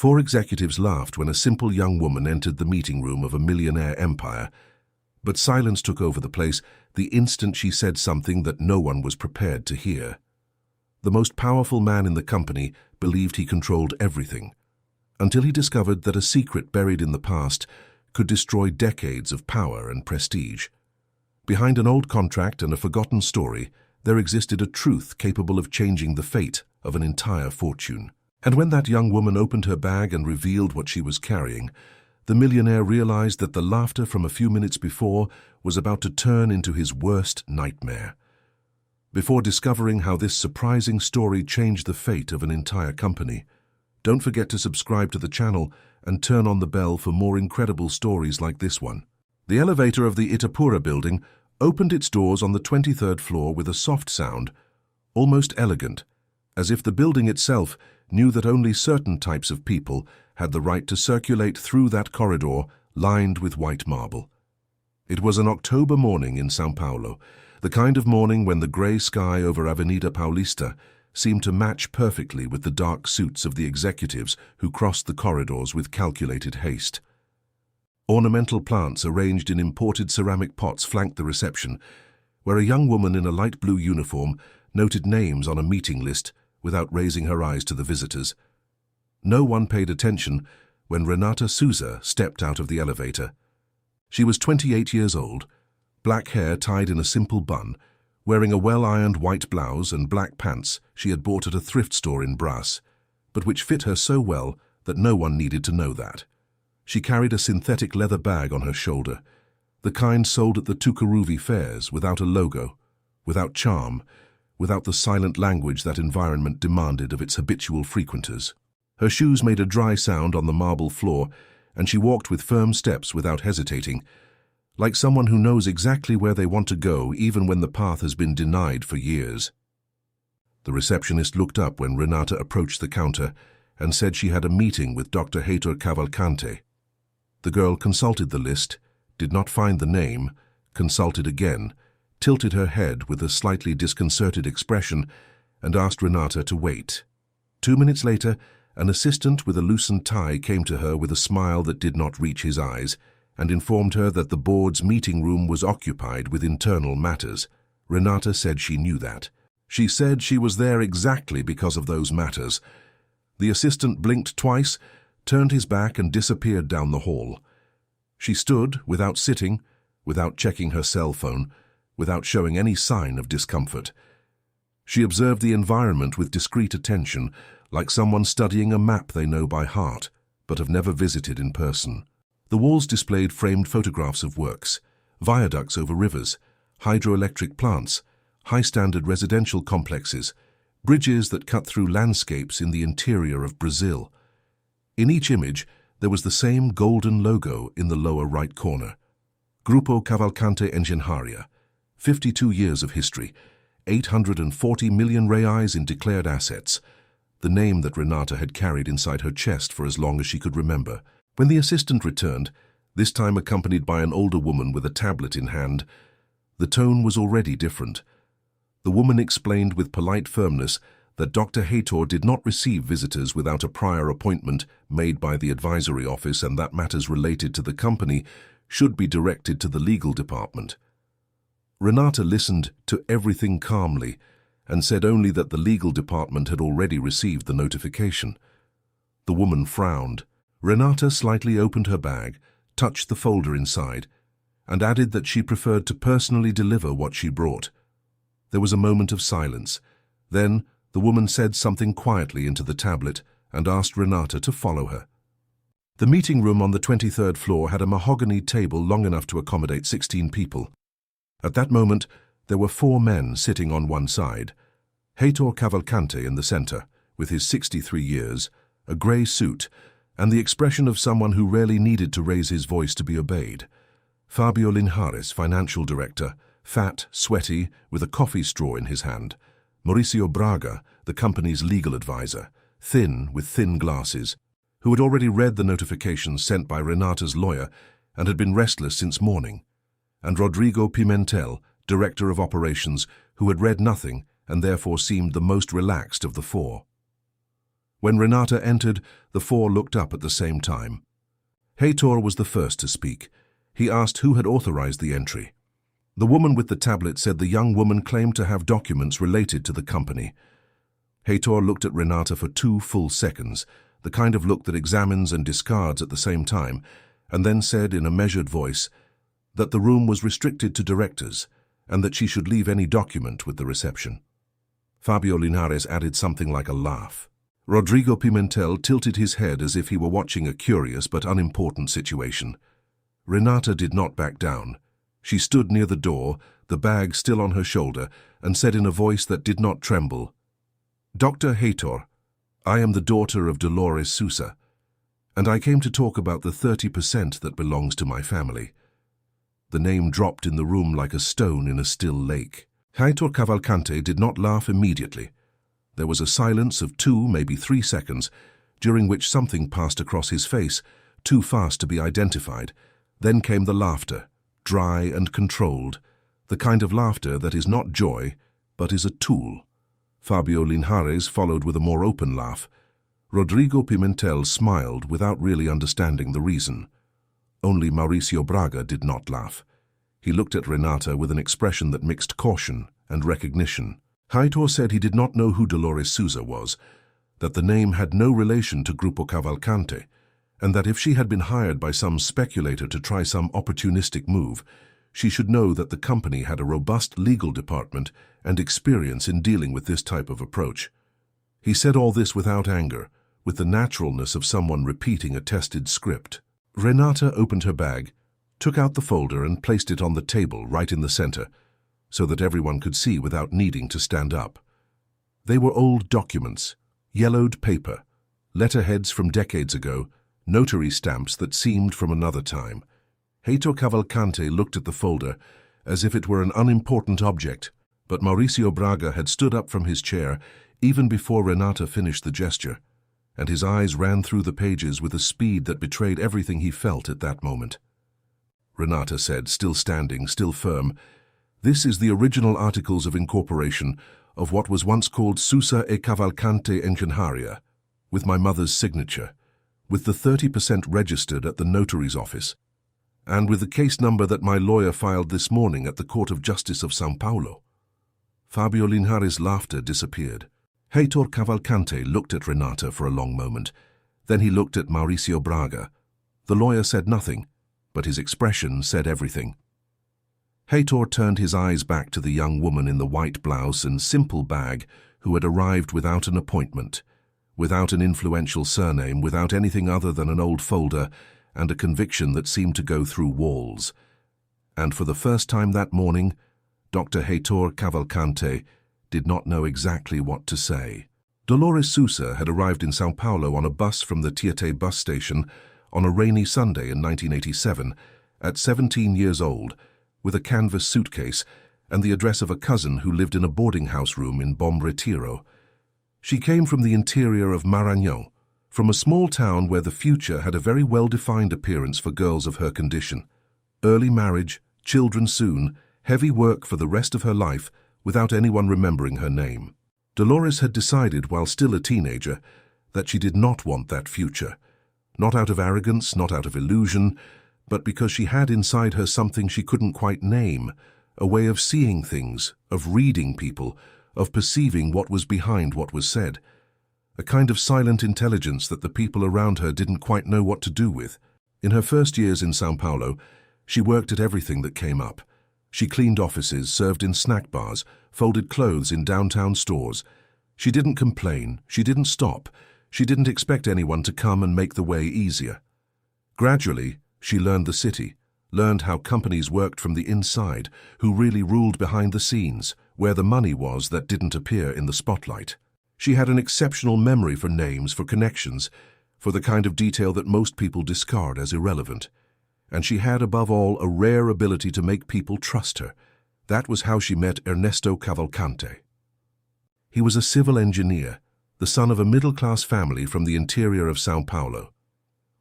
Four executives laughed when a simple young woman entered the meeting room of a millionaire empire, but silence took over the place the instant she said something that no one was prepared to hear. The most powerful man in the company believed he controlled everything, until he discovered that a secret buried in the past could destroy decades of power and prestige. Behind an old contract and a forgotten story, there existed a truth capable of changing the fate of an entire fortune. And when that young woman opened her bag and revealed what she was carrying, the millionaire realized that the laughter from a few minutes before was about to turn into his worst nightmare. Before discovering how this surprising story changed the fate of an entire company, don't forget to subscribe to the channel and turn on the bell for more incredible stories like this one. The elevator of the Itapura building opened its doors on the 23rd floor with a soft sound, almost elegant, as if the building itself knew that only certain types of people had the right to circulate through that corridor lined with white marble. It was an October morning in São Paulo, the kind of morning when the grey sky over Avenida Paulista seemed to match perfectly with the dark suits of the executives who crossed the corridors with calculated haste. Ornamental plants arranged in imported ceramic pots flanked the reception, where a young woman in a light blue uniform noted names on a meeting list without raising her eyes to the visitors. No one paid attention when Renata Souza stepped out of the elevator. She was 28 years old, black hair tied in a simple bun, wearing a well-ironed white blouse and black pants she had bought at a thrift store in Brás, but which fit her so well that no one needed to know that. She carried a synthetic leather bag on her shoulder, the kind sold at the Tucuruvi fairs, without a logo, without charm, without the silent language that environment demanded of its habitual frequenters. Her shoes made a dry sound on the marble floor, and she walked with firm steps without hesitating, like someone who knows exactly where they want to go even when the path has been denied for years. The receptionist looked up when Renata approached the counter and said she had a meeting with Dr. Heitor Cavalcante. The girl consulted the list, did not find the name, consulted again, tilted her head with a slightly disconcerted expression, and asked Renata to wait. 2 minutes later, an assistant with a loosened tie came to her with a smile that did not reach his eyes, and informed her that the board's meeting room was occupied with internal matters. Renata said she knew that. She said she was there exactly because of those matters. The assistant blinked twice, turned his back and disappeared down the hall. She stood, without sitting, without checking her cell phone, without showing any sign of discomfort. She observed the environment with discreet attention, like someone studying a map they know by heart, but have never visited in person. The walls displayed framed photographs of works, viaducts over rivers, hydroelectric plants, high-standard residential complexes, bridges that cut through landscapes in the interior of Brazil. In each image, there was the same golden logo in the lower right corner. Grupo Cavalcante Engenharia, 52 years of history, 840 million reais in declared assets, the name that Renata had carried inside her chest for as long as she could remember. When the assistant returned, this time accompanied by an older woman with a tablet in hand, the tone was already different. The woman explained with polite firmness that Dr. Heitor did not receive visitors without a prior appointment made by the advisory office, and that matters related to the company should be directed to the legal department. Renata listened to everything calmly and said only that the legal department had already received the notification. The woman frowned. Renata slightly opened her bag, touched the folder inside, and added that she preferred to personally deliver what she brought. There was a moment of silence. Then the woman said something quietly into the tablet and asked Renata to follow her. The meeting room on the 23rd floor had a mahogany table long enough to accommodate 16 people. At that moment, there were 4 men sitting on one side. Heitor Cavalcante in the center, with his 63 years, a grey suit, and the expression of someone who rarely needed to raise his voice to be obeyed. Fabio Linhares, financial director, fat, sweaty, with a coffee straw in his hand. Mauricio Braga, the company's legal advisor, thin, with thin glasses, who had already read the notifications sent by Renata's lawyer and had been restless since morning. And Rodrigo Pimentel, director of operations, who had read nothing and therefore seemed the most relaxed of the 4. When Renata entered, the four looked up at the same time. Heitor was the first to speak. He asked who had authorized the entry. The woman with the tablet said the young woman claimed to have documents related to the company. Heitor looked at Renata for 2 full seconds, the kind of look that examines and discards at the same time, and then said in a measured voice that the room was restricted to directors and that she should leave any document with the reception. Fabio Linares added something like a laugh. Rodrigo Pimentel tilted his head as if he were watching a curious but unimportant situation. Renata did not back down. She stood near the door, the bag still on her shoulder, and said in a voice that did not tremble, "Dr. Heitor, I am the daughter of Dolores Sousa, and I came to talk about the 30% that belongs to my family." The name dropped in the room like a stone in a still lake. Heitor Cavalcante did not laugh immediately. There was a silence of 2, maybe 3 seconds, during which something passed across his face, too fast to be identified. Then came the laughter, dry and controlled, the kind of laughter that is not joy, but is a tool. Fabio Linares followed with a more open laugh. Rodrigo Pimentel smiled without really understanding the reason. Only Mauricio Braga did not laugh. He looked at Renata with an expression that mixed caution and recognition. Heitor said he did not know who Dolores Sousa was, that the name had no relation to Grupo Cavalcante, and that if she had been hired by some speculator to try some opportunistic move, she should know that the company had a robust legal department and experience in dealing with this type of approach. He said all this without anger, with the naturalness of someone repeating a tested script. Renata opened her bag, took out the folder and placed it on the table right in the center, so that everyone could see without needing to stand up. They were old documents, yellowed paper, letterheads from decades ago, notary stamps that seemed from another time. Heitor Cavalcante looked at the folder as if it were an unimportant object, but Mauricio Braga had stood up from his chair even before Renata finished the gesture, and his eyes ran through the pages with a speed that betrayed everything he felt at that moment. Renata said, still standing, still firm, "This is the original articles of incorporation of what was once called Sousa e Cavalcante Engenharia, with my mother's signature, with the 30% registered at the notary's office, and with the case number that my lawyer filed this morning at the Court of Justice of São Paulo." Fabio Linares' laughter disappeared. Heitor Cavalcante looked at Renata for a long moment. Then he looked at Mauricio Braga. The lawyer said nothing, but his expression said everything. Heitor turned his eyes back to the young woman in the white blouse and simple bag who had arrived without an appointment, without an influential surname, without anything other than an old folder and a conviction that seemed to go through walls. And for the first time that morning, Dr. Heitor Cavalcante did not know exactly what to say. Dolores Sousa had arrived in São Paulo on a bus from the Tietê bus station on a rainy Sunday in 1987, at 17 years old, with a canvas suitcase and the address of a cousin who lived in a boarding house room in Bom Retiro. She came from the interior of Maranhão, from a small town where the future had a very well-defined appearance for girls of her condition. Early marriage, children soon, heavy work for the rest of her life, without anyone remembering her name. Dolores had decided while still a teenager that she did not want that future, not out of arrogance, not out of illusion, but because she had inside her something she couldn't quite name, a way of seeing things, of reading people, of perceiving what was behind what was said, a kind of silent intelligence that the people around her didn't quite know what to do with. In her first years in São Paulo, she worked at everything that came up. She cleaned offices, served in snack bars, folded clothes in downtown stores. She didn't complain, she didn't stop, she didn't expect anyone to come and make the way easier. Gradually, she learned the city, learned how companies worked from the inside, who really ruled behind the scenes, where the money was that didn't appear in the spotlight. She had an exceptional memory for names, for connections, for the kind of detail that most people discard as irrelevant. And she had, above all, a rare ability to make people trust her. That was how she met Ernesto Cavalcante. He was a civil engineer, the son of a middle-class family from the interior of São Paulo,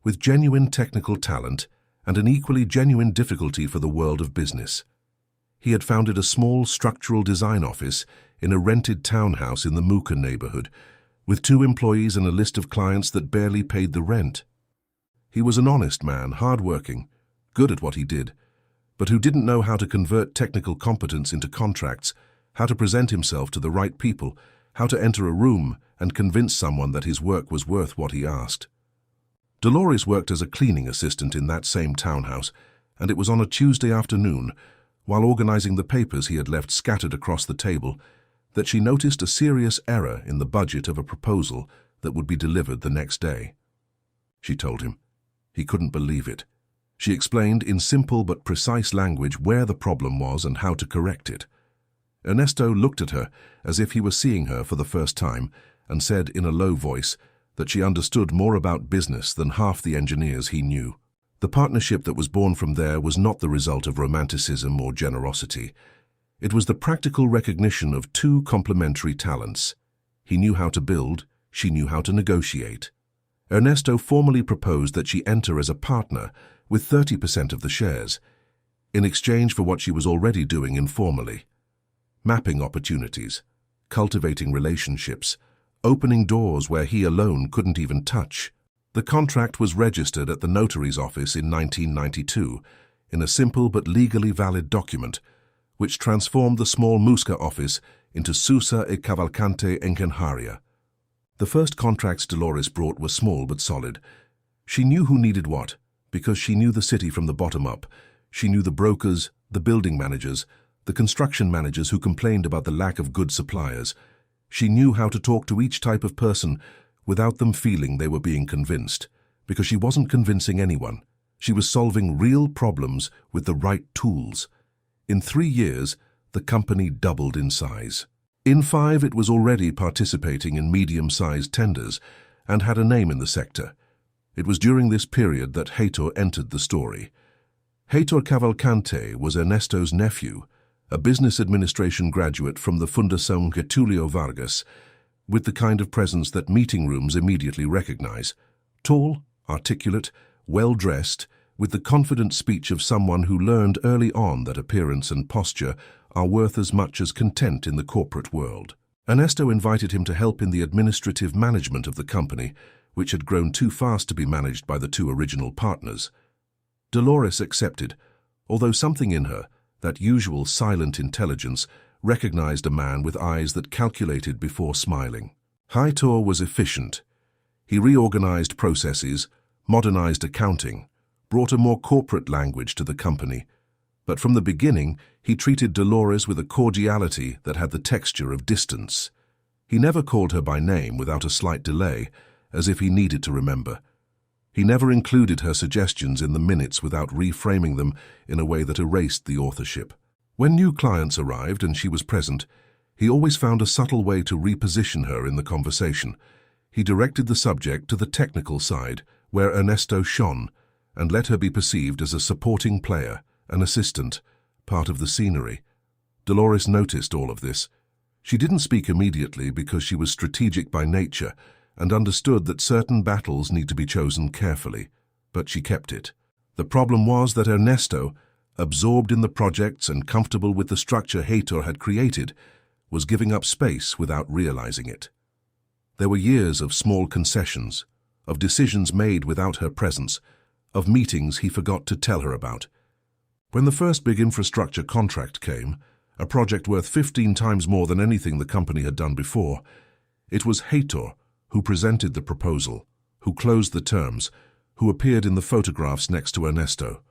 with genuine technical talent and an equally genuine difficulty for the world of business. He had founded a small structural design office in a rented townhouse in the Mooca neighborhood, with 2 employees and a list of clients that barely paid the rent. He was an honest man, hard-working, good at what he did, but who didn't know how to convert technical competence into contracts, how to present himself to the right people, how to enter a room and convince someone that his work was worth what he asked. Dolores worked as a cleaning assistant in that same townhouse, and it was on a Tuesday afternoon, while organizing the papers he had left scattered across the table, that she noticed a serious error in the budget of a proposal that would be delivered the next day. She told him. He couldn't believe it. She explained in simple but precise language where the problem was and how to correct it. Ernesto looked at her as if he were seeing her for the first time and said in a low voice that she understood more about business than half the engineers he knew. The partnership that was born from there was not the result of romanticism or generosity. It was the practical recognition of 2 complementary talents. He knew how to build, she knew how to negotiate. Ernesto formally proposed that she enter as a partner with 30% of the shares, in exchange for what she was already doing informally. Mapping opportunities, cultivating relationships, opening doors where he alone couldn't even touch. The contract was registered at the notary's office in 1992 in a simple but legally valid document, which transformed the small Musca office into Sousa e Cavalcante Engenharia. The first contracts Dolores brought were small but solid. She knew who needed what, because she knew the city from the bottom up. She knew the brokers, the building managers, the construction managers who complained about the lack of good suppliers. She knew how to talk to each type of person without them feeling they were being convinced, because she wasn't convincing anyone. She was solving real problems with the right tools. In 3 years, the company doubled in size. In 5, it was already participating in medium-sized tenders and had a name in the sector. It was during this period that Heitor entered the story. Heitor Cavalcante was Ernesto's nephew, a business administration graduate from the Fundação Getúlio Vargas, with the kind of presence that meeting rooms immediately recognize. Tall, articulate, well-dressed, with the confident speech of someone who learned early on that appearance and posture are worth as much as content in the corporate world. Ernesto invited him to help in the administrative management of the company, which had grown too fast to be managed by the 2 original partners. Dolores accepted, although something in her, that usual silent intelligence, recognized a man with eyes that calculated before smiling. Heitor was efficient. He reorganized processes, modernized accounting, brought a more corporate language to the company. But from the beginning, he treated Dolores with a cordiality that had the texture of distance. He never called her by name without a slight delay, as if he needed to remember. He never included her suggestions in the minutes without reframing them in a way that erased the authorship. When new clients arrived and she was present, he always found a subtle way to reposition her in the conversation. He directed the subject to the technical side, where Ernesto shone, and let her be perceived as a supporting player, an assistant, part of the scenery. Dolores noticed all of this. She didn't speak immediately because she was strategic by nature and understood that certain battles need to be chosen carefully, but she kept it. The problem was that Ernesto, absorbed in the projects and comfortable with the structure Heitor had created, was giving up space without realizing it. There were years of small concessions, of decisions made without her presence, of meetings he forgot to tell her about. When the first big infrastructure contract came, a project worth 15 times more than anything the company had done before, it was Heitor who presented the proposal, who closed the terms, who appeared in the photographs next to Ernesto.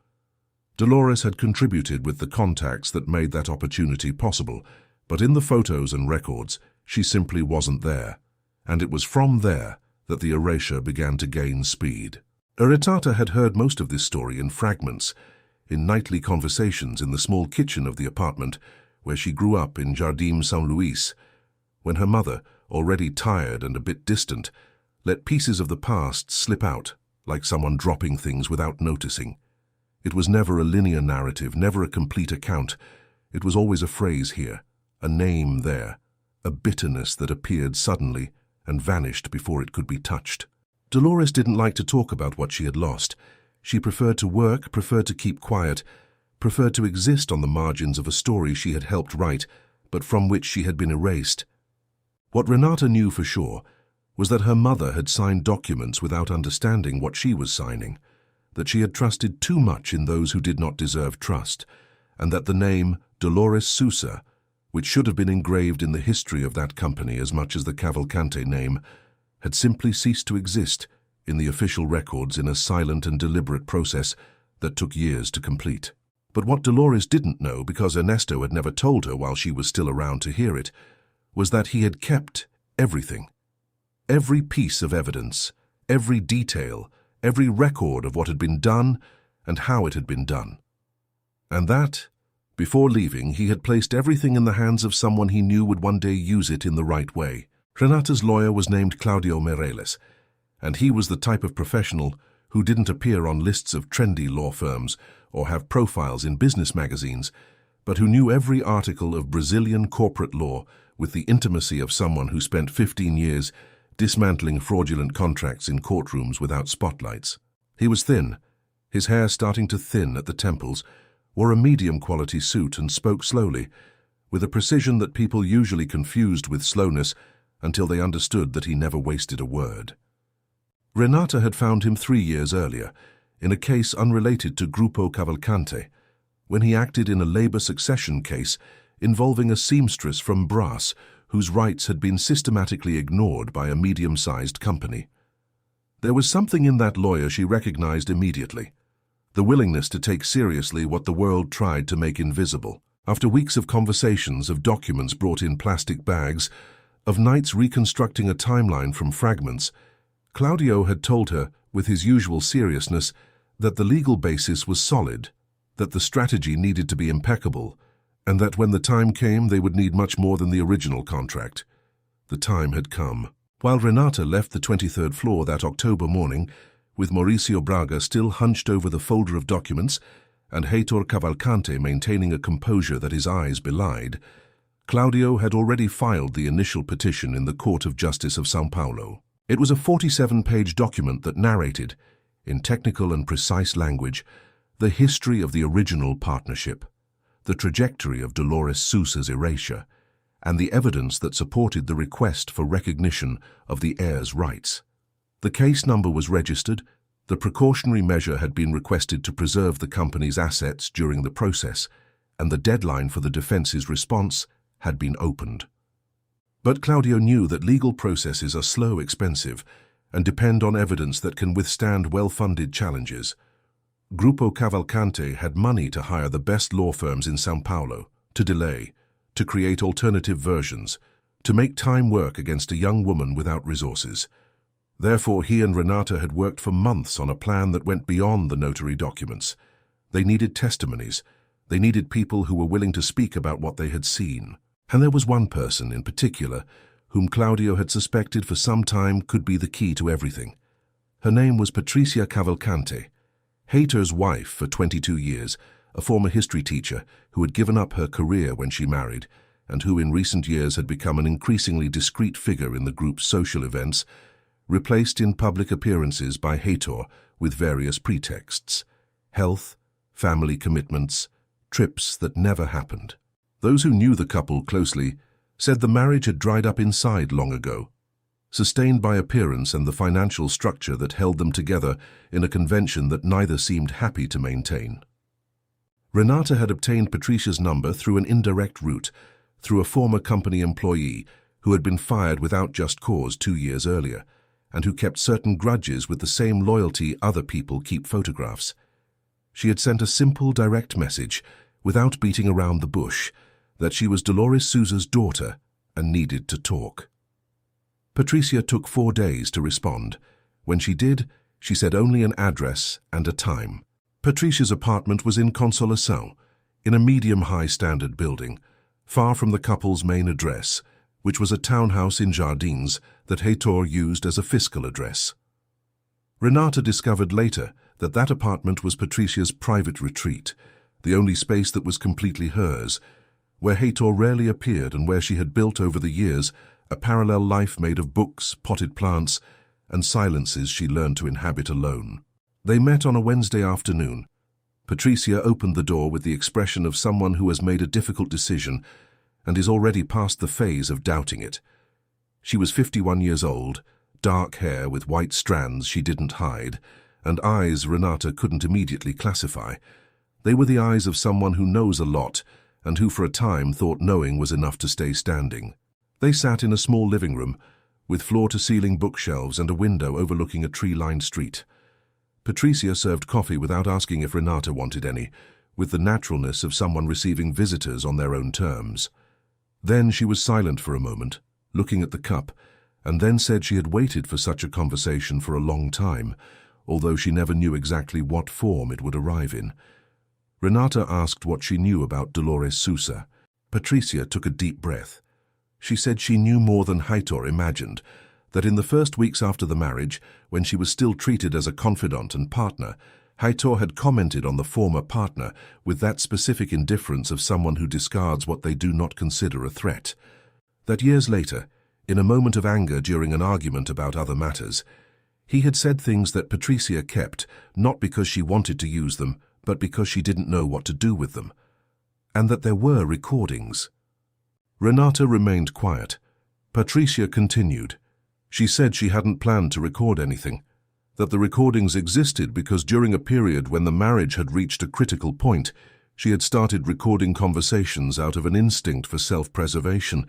Dolores had contributed with the contacts that made that opportunity possible, but in the photos and records, she simply wasn't there, and it was from there that the erasure began to gain speed. Eritata had heard most of this story in fragments, in nightly conversations in the small kitchen of the apartment where she grew up in Jardim São Luís, when her mother, already tired and a bit distant, let pieces of the past slip out, like someone dropping things without noticing. It was never a linear narrative, never a complete account. It was always a phrase here, a name there, a bitterness that appeared suddenly and vanished before it could be touched. Dolores didn't like to talk about what she had lost. She preferred to work, preferred to keep quiet, preferred to exist on the margins of a story she had helped write, but from which she had been erased. What Renata knew for sure was that her mother had signed documents without understanding what she was signing, that she had trusted too much in those who did not deserve trust, and that the name Dolores Sousa, which should have been engraved in the history of that company as much as the Cavalcante name, had simply ceased to exist in the official records in a silent and deliberate process that took years to complete. But what Dolores didn't know, because Ernesto had never told her while she was still around to hear it, was that he had kept everything. Every piece of evidence, every detail, every record of what had been done and how it had been done. And that, before leaving, he had placed everything in the hands of someone he knew would one day use it in the right way. Renata's lawyer was named Claudio Mireles, and he was the type of professional who didn't appear on lists of trendy law firms or have profiles in business magazines, but who knew every article of Brazilian corporate law with the intimacy of someone who spent 15 years dismantling fraudulent contracts in courtrooms without spotlights. He was thin, his hair starting to thin at the temples, wore a medium-quality suit and spoke slowly, with a precision that people usually confused with slowness until they understood that he never wasted a word. Renata had found him 3 years earlier, in a case unrelated to Grupo Cavalcante, when he acted in a labor succession case involving a seamstress from Brass whose rights had been systematically ignored by a medium-sized company. There was something in that lawyer she recognized immediately, the willingness to take seriously what the world tried to make invisible. After weeks of conversations, of documents brought in plastic bags, of nights reconstructing a timeline from fragments, Claudio had told her, with his usual seriousness, that the legal basis was solid, that the strategy needed to be impeccable, and that when the time came they would need much more than the original contract. The time had come. While Renata left the 23rd floor that October morning, with Mauricio Braga still hunched over the folder of documents and Heitor Cavalcante maintaining a composure that his eyes belied, Claudio had already filed the initial petition in the Court of Justice of São Paulo. It was a 47-page document that narrated, in technical and precise language, the history of the original partnership, the trajectory of Dolores Sousa's erasure, and the evidence that supported the request for recognition of the heir's rights. The case number was registered, the precautionary measure had been requested to preserve the company's assets during the process, and the deadline for the defense's response had been opened. But Claudio knew that legal processes are slow, expensive, and depend on evidence that can withstand well-funded challenges. Grupo Cavalcante had money to hire the best law firms in São Paulo, to delay, to create alternative versions, to make time work against a young woman without resources. Therefore, he and Renata had worked for months on a plan that went beyond the notary documents. They needed testimonies. They needed people who were willing to speak about what they had seen. And there was one person in particular whom Claudio had suspected for some time could be the key to everything. Her name was Patricia Cavalcante, Heitor's wife for 22 years, a former history teacher who had given up her career when she married, and who in recent years had become an increasingly discreet figure in the group's social events, replaced in public appearances by Heitor with various pretexts: health, family commitments, trips that never happened. Those who knew the couple closely said the marriage had dried up inside long ago, sustained by appearance and the financial structure that held them together in a convention that neither seemed happy to maintain. Renata had obtained Patricia's number through an indirect route, through a former company employee who had been fired without just cause 2 years earlier, and who kept certain grudges with the same loyalty other people keep photographs. She had sent a simple, direct message, without beating around the bush, that she was Dolores Sousa's daughter and needed to talk. Patricia took 4 days to respond. When she did, she said only an address and a time. Patricia's apartment was in Consolação, in a medium-high standard building, far from the couple's main address, which was a townhouse in Jardins that Heitor used as a fiscal address. Renata discovered later that that apartment was Patricia's private retreat, the only space that was completely hers, where Heitor rarely appeared and where she had built over the years a parallel life made of books, potted plants, and silences she learned to inhabit alone. They met on a Wednesday afternoon. Patricia opened the door with the expression of someone who has made a difficult decision and is already past the phase of doubting it. She was 51 years old, dark hair with white strands she didn't hide, and eyes Renata couldn't immediately classify. They were the eyes of someone who knows a lot and who for a time thought knowing was enough to stay standing. They sat in a small living room, with floor-to-ceiling bookshelves and a window overlooking a tree-lined street. Patricia served coffee without asking if Renata wanted any, with the naturalness of someone receiving visitors on their own terms. Then she was silent for a moment, looking at the cup, and then said she had waited for such a conversation for a long time, although she never knew exactly what form it would arrive in. Renata asked what she knew about Dolores Sousa. Patricia took a deep breath. She said she knew more than Heitor imagined, that in the first weeks after the marriage, when she was still treated as a confidant and partner, Heitor had commented on the former partner with that specific indifference of someone who discards what they do not consider a threat. That years later, in a moment of anger during an argument about other matters, he had said things that Patricia kept, not because she wanted to use them, but because she didn't know what to do with them, and that there were recordings. Renata remained quiet. Patricia continued. She said she hadn't planned to record anything, that the recordings existed because during a period when the marriage had reached a critical point, she had started recording conversations out of an instinct for self-preservation,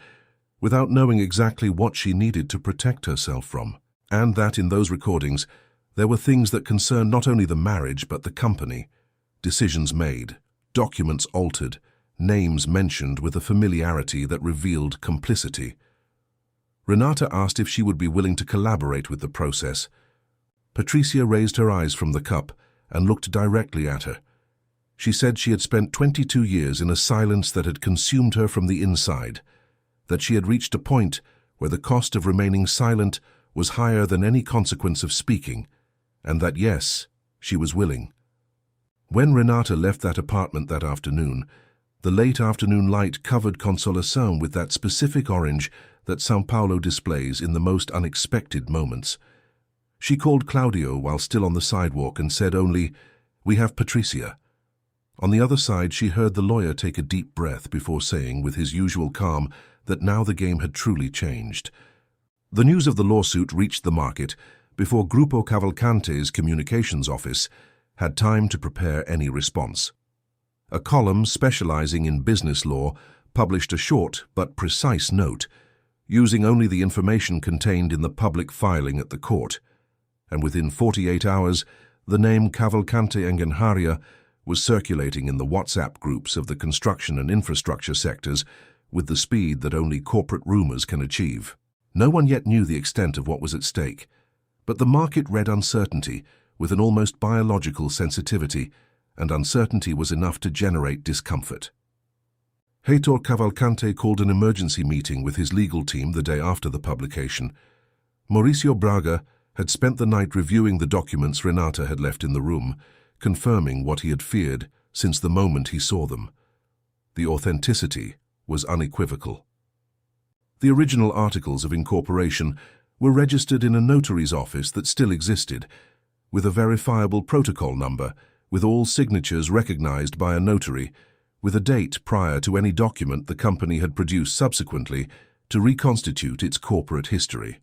without knowing exactly what she needed to protect herself from, and that in those recordings there were things that concerned not only the marriage but the company. Decisions made, documents altered, names mentioned with a familiarity that revealed complicity. Renata asked if she would be willing to collaborate with the process. Patricia raised her eyes from the cup and looked directly at her. She said she had spent 22 years in a silence that had consumed her from the inside, that she had reached a point where the cost of remaining silent was higher than any consequence of speaking, and that yes, she was willing. When Renata left that apartment that afternoon, the late afternoon light covered Consolação with that specific orange that São Paulo displays in the most unexpected moments. She called Claudio while still on the sidewalk and said only, "We have Patricia." On the other side, she heard the lawyer take a deep breath before saying, with his usual calm, that now the game had truly changed. The news of the lawsuit reached the market before Grupo Cavalcante's communications office had time to prepare any response. A column specializing in business law published a short but precise note, using only the information contained in the public filing at the court, and within 48 hours, the name Cavalcante Engenharia was circulating in the WhatsApp groups of the construction and infrastructure sectors with the speed that only corporate rumors can achieve. No one yet knew the extent of what was at stake, but the market read uncertainty with an almost biological sensitivity, and uncertainty was enough to generate discomfort. Heitor Cavalcante called an emergency meeting with his legal team the day after the publication. Mauricio Braga had spent the night reviewing the documents Renata had left in the room, confirming what he had feared since the moment he saw them. The authenticity was unequivocal. The original articles of incorporation were registered in a notary's office that still existed, with a verifiable protocol number, with all signatures recognized by a notary, with a date prior to any document the company had produced subsequently to reconstitute its corporate history.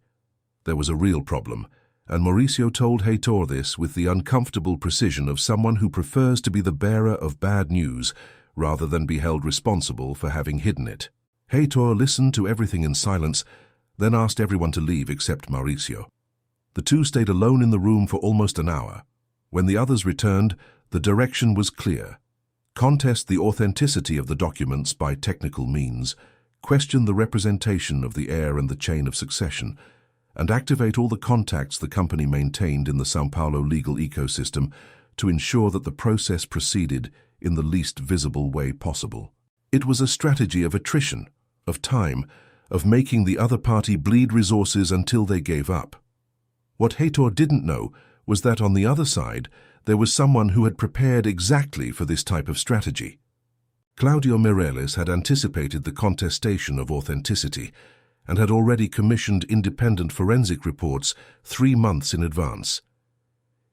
There was a real problem, and Mauricio told Heitor this with the uncomfortable precision of someone who prefers to be the bearer of bad news rather than be held responsible for having hidden it. Heitor listened to everything in silence, then asked everyone to leave except Mauricio. The two stayed alone in the room for almost an hour. When the others returned, the direction was clear. Contest the authenticity of the documents by technical means, question the representation of the heir and the chain of succession, and activate all the contacts the company maintained in the São Paulo legal ecosystem to ensure that the process proceeded in the least visible way possible. It was a strategy of attrition, of time, of making the other party bleed resources until they gave up. What Heitor didn't know was that on the other side there was someone who had prepared exactly for this type of strategy. Claudio Mireles had anticipated the contestation of authenticity and had already commissioned independent forensic reports 3 months in advance.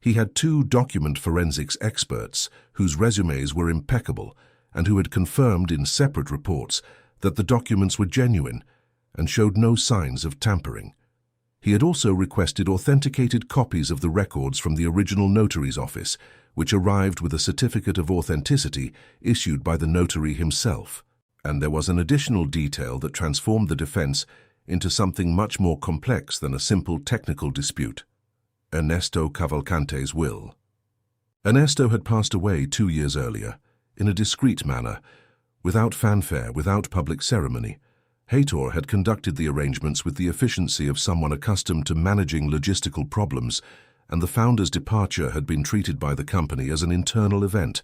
He had 2 document forensics experts whose resumes were impeccable and who had confirmed in separate reports that the documents were genuine and showed no signs of tampering. He had also requested authenticated copies of the records from the original notary's office, which arrived with a certificate of authenticity issued by the notary himself. And there was an additional detail that transformed the defense into something much more complex than a simple technical dispute: Ernesto Cavalcante's will. Ernesto had passed away 2 years earlier, in a discreet manner, without fanfare, without public ceremony. Heitor had conducted the arrangements with the efficiency of someone accustomed to managing logistical problems, and the founder's departure had been treated by the company as an internal event,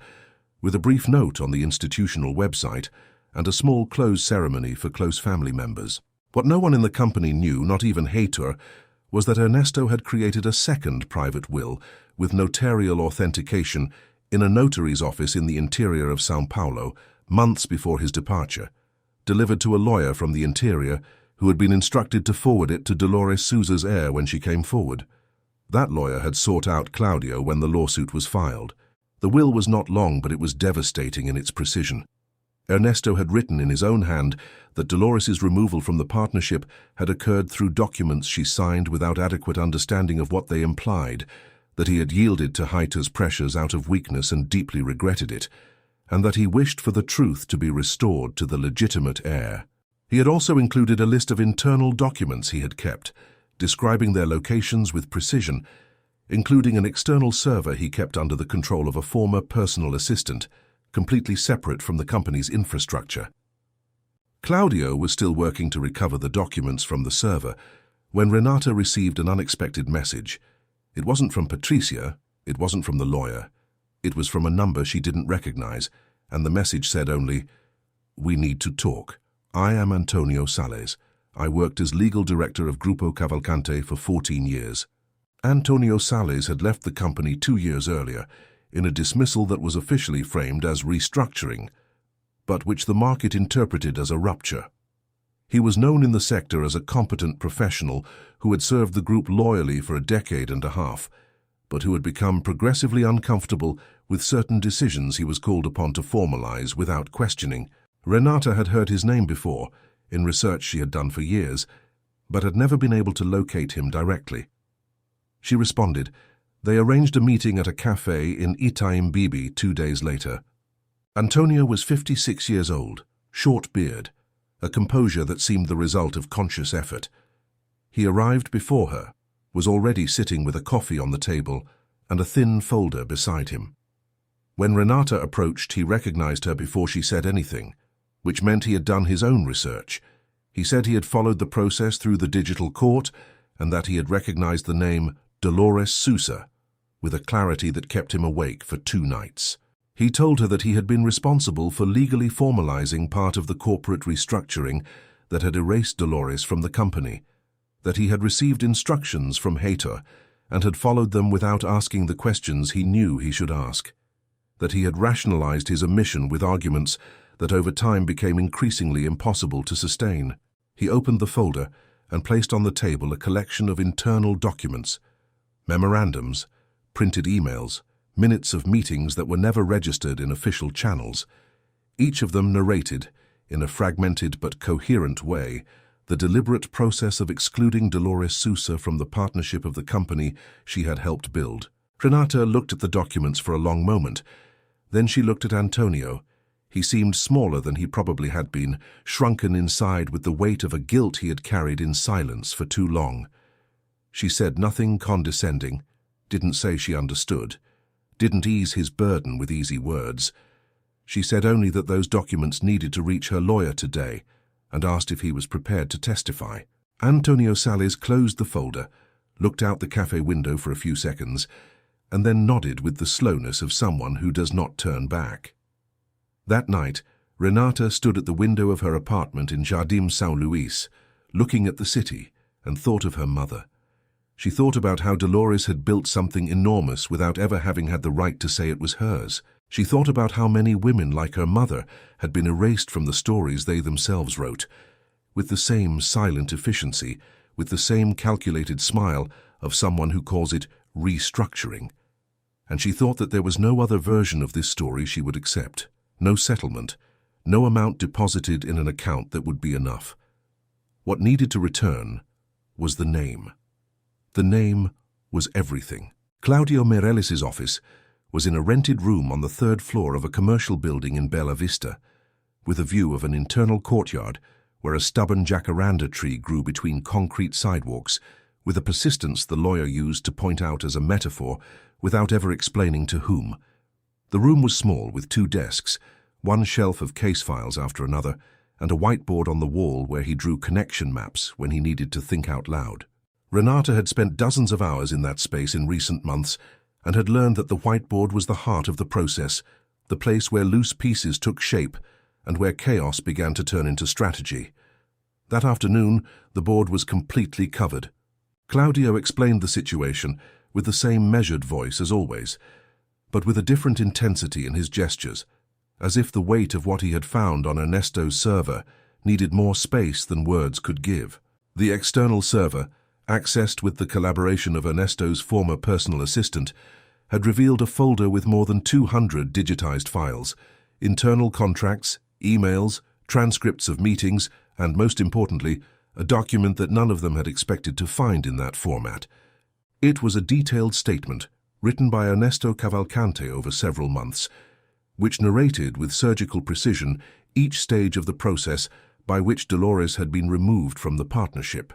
with a brief note on the institutional website and a small close ceremony for close family members. What no one in the company knew, not even Heitor, was that Ernesto had created a second private will with notarial authentication in a notary's office in the interior of São Paulo months before his departure, delivered to a lawyer from the interior who had been instructed to forward it to Dolores Sousa's heir when she came forward. That lawyer had sought out Claudio when the lawsuit was filed. The will was not long, but it was devastating in its precision. Ernesto had written in his own hand that Dolores's removal from the partnership had occurred through documents she signed without adequate understanding of what they implied, that he had yielded to Heitor's pressures out of weakness and deeply regretted it, and that he wished for the truth to be restored to the legitimate heir. He had also included a list of internal documents he had kept, describing their locations with precision, including an external server he kept under the control of a former personal assistant, completely separate from the company's infrastructure. Claudio was still working to recover the documents from the server when Renata received an unexpected message. It wasn't from Patricia, it wasn't from the lawyer. It was from a number she didn't recognize, and the message said only, "We need to talk. I am Antonio Sales. I worked as legal director of Grupo Cavalcante for 14 years. Antonio Sales had left the company 2 years earlier in a dismissal that was officially framed as restructuring, but which the market interpreted as a rupture. He was known in the sector as a competent professional who had served the group loyally for a decade and a half, but who had become progressively uncomfortable with certain decisions he was called upon to formalize without questioning. Renata had heard his name before, in research she had done for years, but had never been able to locate him directly. She responded. They arranged a meeting at a cafe in Itaim 2 days later. Antonio was 56 years old, short beard, a composure that seemed the result of conscious effort. He arrived before her, was already sitting with a coffee on the table and a thin folder beside him. When Renata approached, he recognized her before she said anything, which meant he had done his own research. He said he had followed the process through the digital court and that he had recognized the name Dolores Sousa with a clarity that kept him awake for 2 nights. He told her that he had been responsible for legally formalizing part of the corporate restructuring that had erased Dolores from the company, that he had received instructions from Heitor and had followed them without asking the questions he knew he should ask, that he had rationalized his omission with arguments that over time became increasingly impossible to sustain. He opened the folder and placed on the table a collection of internal documents, memorandums, printed emails, minutes of meetings that were never registered in official channels. Each of them narrated, in a fragmented but coherent way, the deliberate process of excluding Dolores Sousa from the partnership of the company she had helped build. Renata looked at the documents for a long moment. Then she looked at Antonio. He seemed smaller than he probably had been, shrunken inside with the weight of a guilt he had carried in silence for too long. She said nothing condescending, didn't say she understood, didn't ease his burden with easy words. She said only that those documents needed to reach her lawyer today and asked if he was prepared to testify. Antonio Sales closed the folder, looked out the cafe window for a few seconds, and then nodded with the slowness of someone who does not turn back. That night, Renata stood at the window of her apartment in Jardim São Luís, looking at the city, and thought of her mother. She thought about how Dolores had built something enormous without ever having had the right to say it was hers. She thought about how many women like her mother had been erased from the stories they themselves wrote, with the same silent efficiency, with the same calculated smile of someone who calls it restructuring. And she thought that there was no other version of this story she would accept, no settlement, no amount deposited in an account that would be enough. What needed to return was the name. The name was everything. Claudio Mireles' office was in a rented room on the third floor of a commercial building in Bella Vista, with a view of an internal courtyard where a stubborn jacaranda tree grew between concrete sidewalks, with a persistence the lawyer used to point out as a metaphor without ever explaining to whom. The room was small, with 2 desks, one shelf of case files after another, and a whiteboard on the wall where he drew connection maps when he needed to think out loud. Renata had spent dozens of hours in that space in recent months and had learned that the whiteboard was the heart of the process, the place where loose pieces took shape and where chaos began to turn into strategy. That afternoon, the board was completely covered. Claudio explained the situation with the same measured voice as always, but with a different intensity in his gestures, as if the weight of what he had found on Ernesto's server needed more space than words could give. The external server, accessed with the collaboration of Ernesto's former personal assistant, had revealed a folder with more than 200 digitized files, internal contracts, emails, transcripts of meetings, and most importantly, a document that none of them had expected to find in that format. It was a detailed statement, written by Ernesto Cavalcante over several months, which narrated with surgical precision each stage of the process by which Dolores had been removed from the partnership.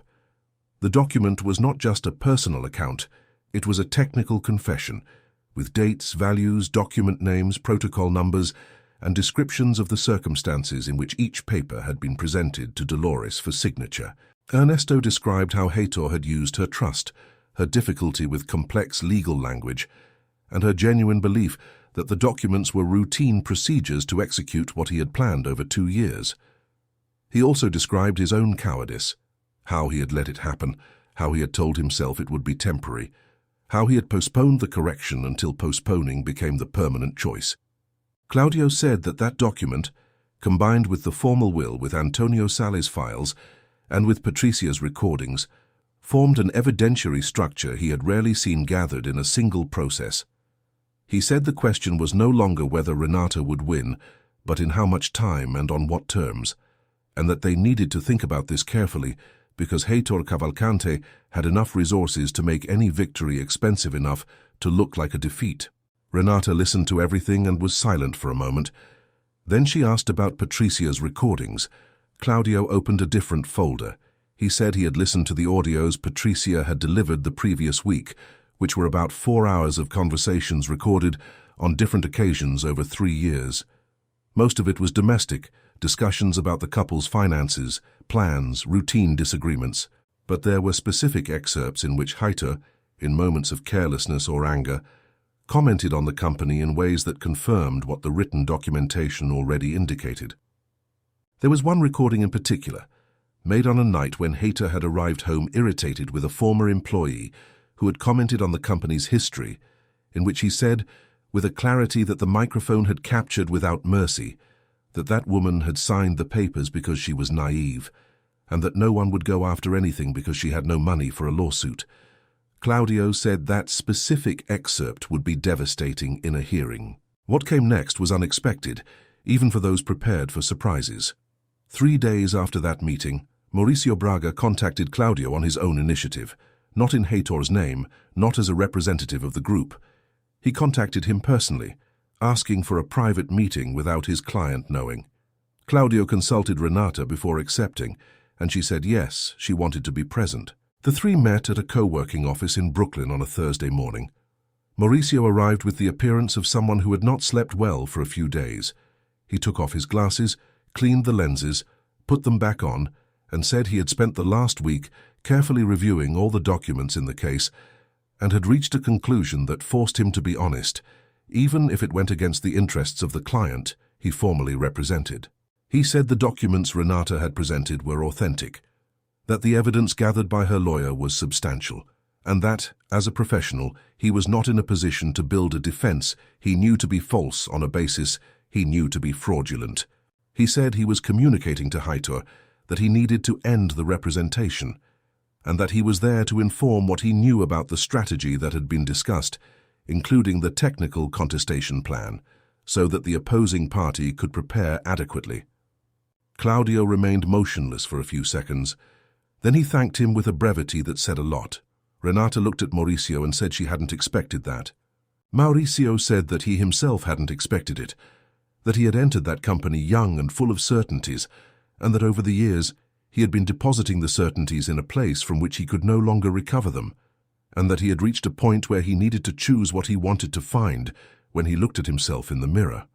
The document was not just a personal account, it was a technical confession, with dates, values, document names, protocol numbers, and descriptions of the circumstances in which each paper had been presented to Dolores for signature. Ernesto described how Heitor had used her trust, her difficulty with complex legal language, and her genuine belief that the documents were routine procedures to execute what he had planned over 2 years. He also described his own cowardice, how he had let it happen, how he had told himself it would be temporary, how he had postponed the correction until postponing became the permanent choice. Claudio said that that document, combined with the formal will with Antonio Sales' files and with Patricia's recordings, formed an evidentiary structure he had rarely seen gathered in a single process. He said the question was no longer whether Renata would win, but in how much time and on what terms, and that they needed to think about this carefully because Heitor Cavalcante had enough resources to make any victory expensive enough to look like a defeat. Renata listened to everything and was silent for a moment. Then she asked about Patricia's recordings. Claudio opened a different folder. He said he had listened to the audios Patricia had delivered the previous week, which were about 4 hours of conversations recorded on different occasions over 3 years. Most of it was domestic, discussions about the couple's finances, plans, routine disagreements, but there were specific excerpts in which Heitor, in moments of carelessness or anger, commented on the company in ways that confirmed what the written documentation already indicated. There was one recording in particular, made on a night when Heitor had arrived home irritated with a former employee who had commented on the company's history, in which he said, with a clarity that the microphone had captured without mercy, that that woman had signed the papers because she was naive, and that no one would go after anything because she had no money for a lawsuit. Claudio said that specific excerpt would be devastating in a hearing. What came next was unexpected, even for those prepared for surprises. 3 days after that meeting, Mauricio Braga contacted Claudio on his own initiative, not in Heitor's name, not as a representative of the group. He contacted him personally, asking for a private meeting without his client knowing. Claudio consulted Renata before accepting, and she said yes, she wanted to be present. The three met at a co-working office in Brooklyn on a Thursday morning. Mauricio arrived with the appearance of someone who had not slept well for a few days. He took off his glasses, cleaned the lenses, put them back on, and said he had spent the last week carefully reviewing all the documents in the case and had reached a conclusion that forced him to be honest, even if it went against the interests of the client he formally represented. He said the documents Renata had presented were authentic, that the evidence gathered by her lawyer was substantial, and that, as a professional, he was not in a position to build a defense he knew to be false on a basis he knew to be fraudulent. He said he was communicating to Heitor that he needed to end the representation, and that he was there to inform what he knew about the strategy that had been discussed, including the technical contestation plan, so that the opposing party could prepare adequately. Claudio remained motionless for a few seconds. Then he thanked him with a brevity that said a lot. Renata looked at Mauricio and said she hadn't expected that. Mauricio said that he himself hadn't expected it, that he had entered that company young and full of certainties, and that over the years he had been depositing the certainties in a place from which he could no longer recover them, and that he had reached a point where he needed to choose what he wanted to find when he looked at himself in the mirror.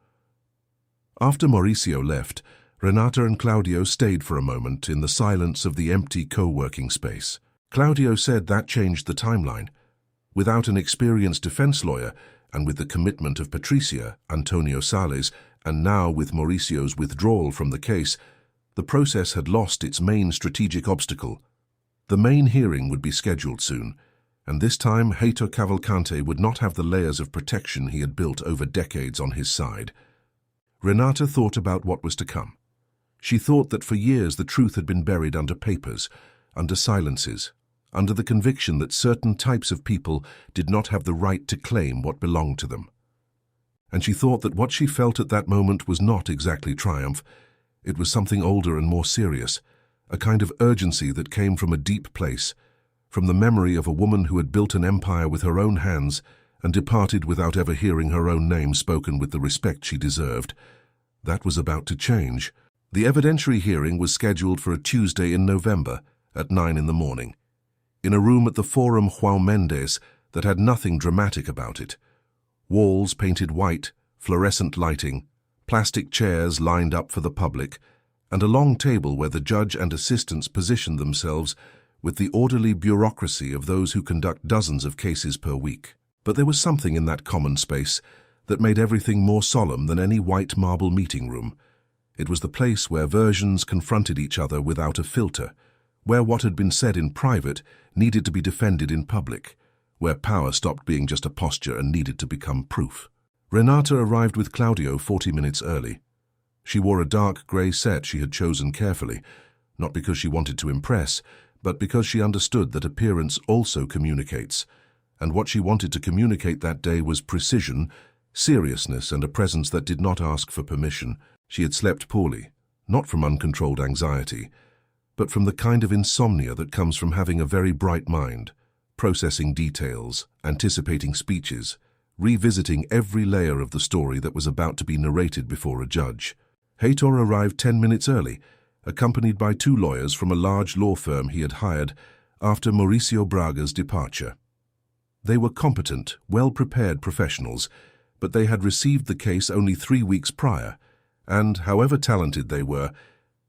After Mauricio left, Renata and Claudio stayed for a moment in the silence of the empty co-working space. Claudio said that changed the timeline. Without an experienced defense lawyer, and with the commitment of Patricia, Antonio Sales, and now with Mauricio's withdrawal from the case, the process had lost its main strategic obstacle. The main hearing would be scheduled soon, and this time Heitor Cavalcante would not have the layers of protection he had built over decades on his side. Renata thought about what was to come. She thought that for years the truth had been buried under papers, under silences, under the conviction that certain types of people did not have the right to claim what belonged to them. And she thought that what she felt at that moment was not exactly triumph. It was something older and more serious, a kind of urgency that came from a deep place, from the memory of a woman who had built an empire with her own hands and departed without ever hearing her own name spoken with the respect she deserved. That was about to change. The evidentiary hearing was scheduled for a Tuesday in November at 9 in the morning, in a room at the Forum Juan Mendes that had nothing dramatic about it. Walls painted white, fluorescent lighting, plastic chairs lined up for the public, and a long table where the judge and assistants positioned themselves with the orderly bureaucracy of those who conduct dozens of cases per week. But there was something in that common space that made everything more solemn than any white marble meeting room. It was the place where versions confronted each other without a filter, where what had been said in private needed to be defended in public, where power stopped being just a posture and needed to become proof. Renata arrived with Claudio 40 minutes early. She wore a dark grey set she had chosen carefully, not because she wanted to impress, but because she understood that appearance also communicates, and what she wanted to communicate that day was precision, seriousness, and a presence that did not ask for permission. She had slept poorly, not from uncontrolled anxiety, but from the kind of insomnia that comes from having a very bright mind, processing details, anticipating speeches, revisiting every layer of the story that was about to be narrated before a judge. Heitor arrived 10 minutes early, accompanied by 2 lawyers from a large law firm he had hired after Mauricio Braga's departure. They were competent, well-prepared professionals, but they had received the case only 3 weeks prior, and, however talented they were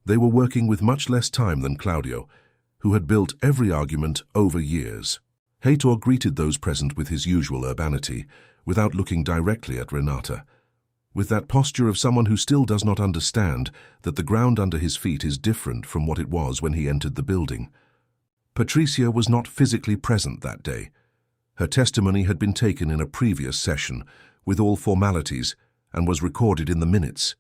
working with much less time than Claudio, who had built every argument over years. Heitor greeted those present with his usual urbanity, without looking directly at Renata, with that posture of someone who still does not understand that the ground under his feet is different from what it was when he entered the building. Patricia was not physically present that day. Her testimony had been taken in a previous session, with all formalities, and was recorded in the minutes.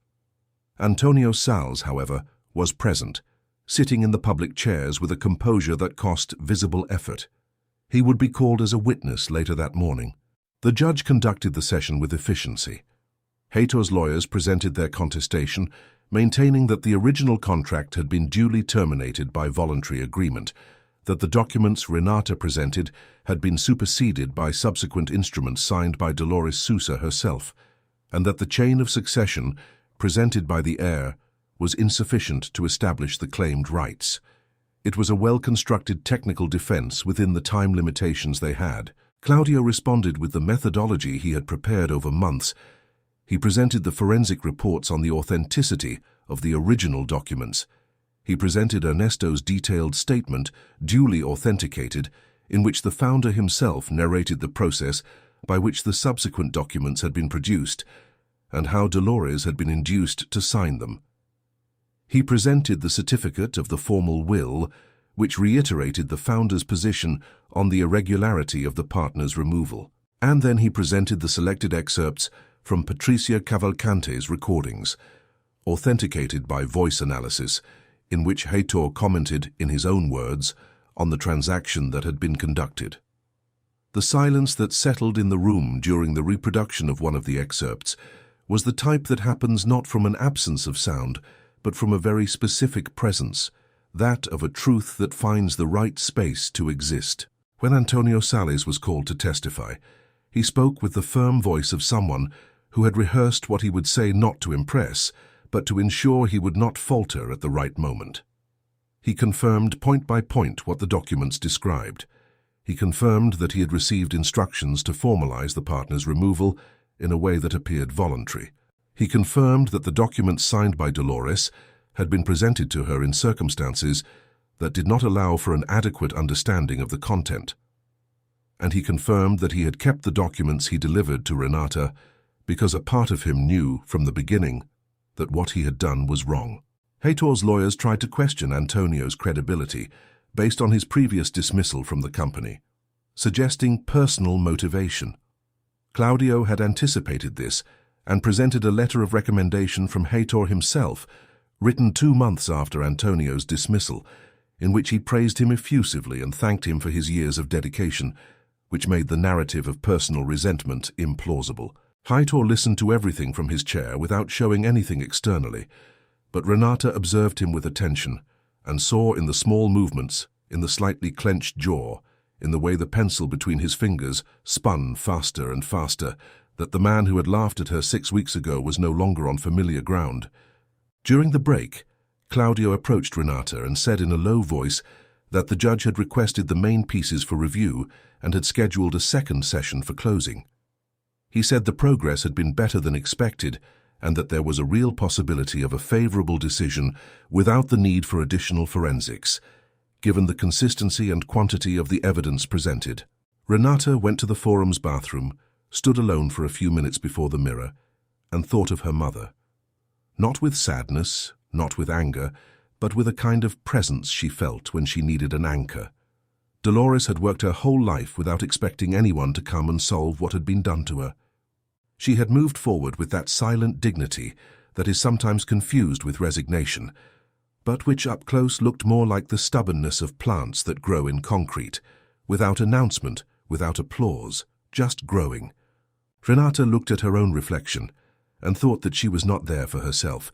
Antonio Sales, however, was present, sitting in the public chairs with a composure that cost visible effort. He would be called as a witness later that morning. The judge conducted the session with efficiency. Heitor's lawyers presented their contestation, maintaining that the original contract had been duly terminated by voluntary agreement, that the documents Renata presented had been superseded by subsequent instruments signed by Dolores Sousa herself, and that the chain of succession presented by the heir was insufficient to establish the claimed rights. It was a well-constructed technical defense within the time limitations they had. Claudio responded with the methodology he had prepared over months. He presented the forensic reports on the authenticity of the original documents. He presented Ernesto's detailed statement, duly authenticated, in which the founder himself narrated the process by which the subsequent documents had been produced, and how Dolores had been induced to sign them. He presented the certificate of the formal will, which reiterated the founder's position on the irregularity of the partner's removal. And then he presented the selected excerpts from Patricia Cavalcante's recordings, authenticated by voice analysis, in which Heitor commented, in his own words, on the transaction that had been conducted. The silence that settled in the room during the reproduction of one of the excerpts was the type that happens not from an absence of sound, but from a very specific presence, that of a truth that finds the right space to exist. When Antonio Sales was called to testify, he spoke with the firm voice of someone who had rehearsed what he would say not to impress, but to ensure he would not falter at the right moment. He confirmed point by point what the documents described. He confirmed that he had received instructions to formalize the partner's removal in a way that appeared voluntary. He confirmed that the documents signed by Dolores had been presented to her in circumstances that did not allow for an adequate understanding of the content. And he confirmed that he had kept the documents he delivered to Renata because a part of him knew from the beginning that what he had done was wrong. Heitor's lawyers tried to question Antonio's credibility based on his previous dismissal from the company, suggesting personal motivation. Claudio had anticipated this and presented a letter of recommendation from Heitor himself, written 2 months after Antonio's dismissal, in which he praised him effusively and thanked him for his years of dedication, which made the narrative of personal resentment implausible. Heitor listened to everything from his chair without showing anything externally, but Renata observed him with attention and saw in the small movements, in the slightly clenched jaw, in the way the pencil between his fingers spun faster and faster, that the man who had laughed at her 6 weeks ago was no longer on familiar ground. During the break, Claudio approached Renata and said in a low voice that the judge had requested the main pieces for review and had scheduled a second session for closing. He said the progress had been better than expected and that there was a real possibility of a favorable decision without the need for additional forensics, given the consistency and quantity of the evidence presented. Renata went to the forum's bathroom, stood alone for a few minutes before the mirror, and thought of her mother. Not with sadness, not with anger, but with a kind of presence she felt when she needed an anchor. Dolores had worked her whole life without expecting anyone to come and solve what had been done to her. She had moved forward with that silent dignity that is sometimes confused with resignation, but which up close looked more like the stubbornness of plants that grow in concrete, without announcement, without applause, just growing. Renata looked at her own reflection and thought that she was not there for herself.